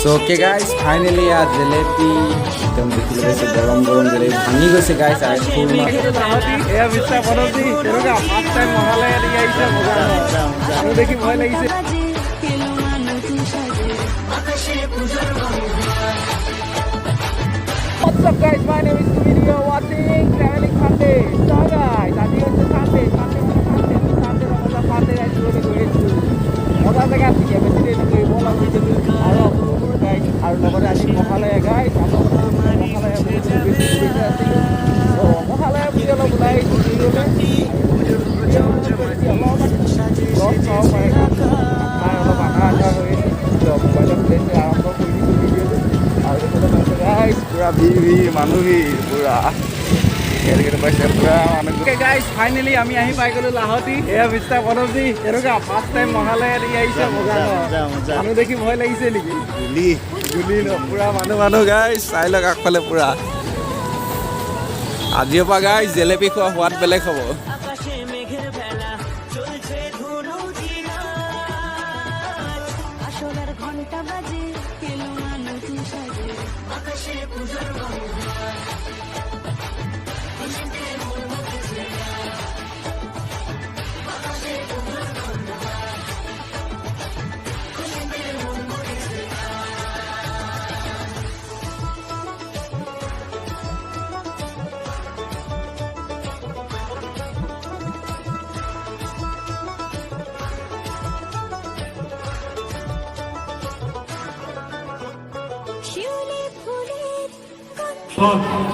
So okay guys, finally a jalebi एकदम देखिले वैसे गरम गरम जलेबी भांगी गइसे guys आ खुरमा এয়া বিশ্বাস বনতি কেনেকা ফার্স্ট টাইম মহালয়া দিয়ে আইছে মজা আমি দেখি ভয় লাগিছে What's up guys, my name is Sunil, you are watching Traveling Fundays. So guys, আজকে হচ্ছে Sunday আমরা Funday রাইড করে গেছি মজা জায়গা থেকে বেশি দিন কই বলা হইছে আর আপনারা গাইস আর লগরে আছি মহালয়া গাইস আমরা মহালয়া বেশি আছে তো মহালয়া পুজো বুলাই ফাইনেলি আমি আহি পাই গলো লাহতি এয়া বিশ্বাস বনজি এনেকা ফার্স্ট টাইম মহালয়া দিয়ে আইছে মজা মানুহ দেখি ভয় লাগিছে নেকি গুলি পুৰা মানুহ গাইছ চাই লওক আগফালে পুৰা আজিৰ পৰা গাইছ জেলেপি খোৱা সোৱাদ বেলেগ হ'ব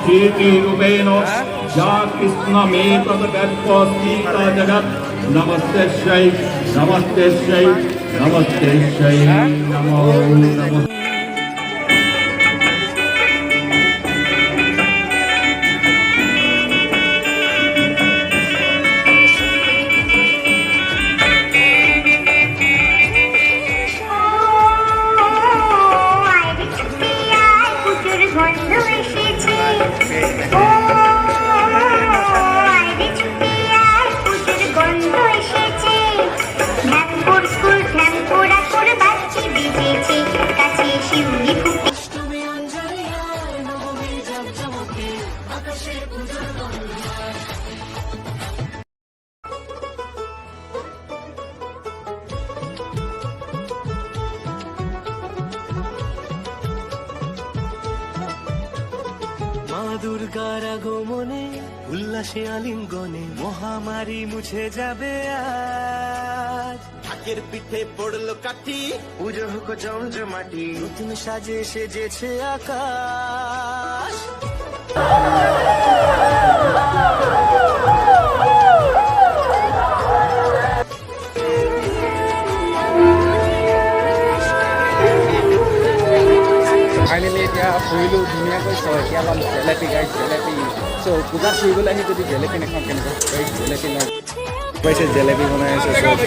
रूपेण या कृष्ण मे प्रकटस्थिता जगत नमस्ते श्री नमस्ते श्री नमस्ते श्री नमो नमः দুর্গার আগমনে উল্লাসে আলিঙ্গনে মহামারী মুছে যাবে আজ ঢাকের পিঠে পড়লো কাঠি পুজো হোক জমজমাটি নতুন সাজে সেজেছে আকাশ ফাইনেলি এতিয়া ফুৰিলোঁ ধুনীয়াকৈ এতিয়া অলপ জেলেপি গাইছ জেলেপি চ' পূজাত ফুৰিবলৈ আহি যদি জেলেপি নাখাওঁ কেনেকুৱা জেলেপি নাই পাইছে জেলেপি বনাই আছে চব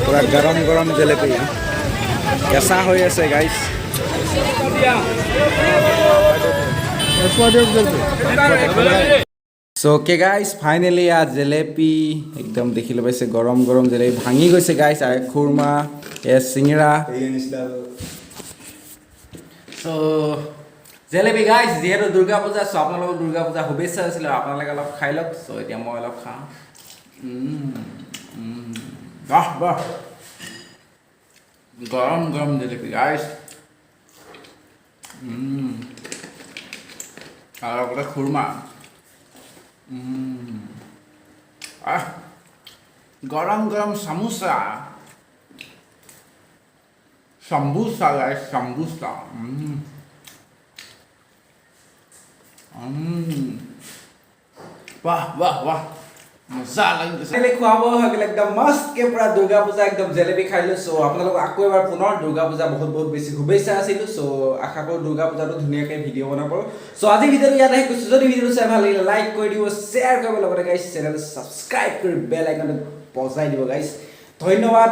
পূৰা গৰম গৰম জেলেপি কেঁচা হৈ আছে গাইছ So okay guys, finally a jalebi एकदम देखिले वैसे गरम गरम जलेबी भांगी गइसे guys आ खुरमा ए सिंगरा So জেলেপি গাইস যেহেতু দুর্গা পূজা সো আপোনালোকৰ দুর্গা পূজা শুভেচ্ছা আছিল আপোনালোকে অলপ খাই লওক সো এতিয়া মই অলপ খাওঁ বাহ বাহ গৰম গৰম জেলেপি গাইস আৰু লগতে খুৰমা গৰম গৰম সামোসা sambusa guys sambusa वाह वाह वाह मजा লাগিছে এলে খুৱাব হগল একদম মস্ত কে পুৰা দুৰ্গা পূজা একদম জেলেবি খাইলো সো আপোনালোক আকো এবাৰ পুনৰ দুৰ্গা পূজা বহুত বহুত বেছি শুভেচ্ছা আছিল সো আশা কৰো দুর্গা পূজাটো ধুনিয়াকৈ ভিডিও বনাব সো আজি ভিডিওটো ইয়াত আহি কৈছো যদি ভিডিওটো চাই ভাল লাগিলে লাইক কৰি দিব শেয়াৰ কৰিব লগতে গাইস চেনেল সাবস্ক্ৰাইব কৰি বেল আইকনটো বজাই দিব গাইস ধন্যবাদ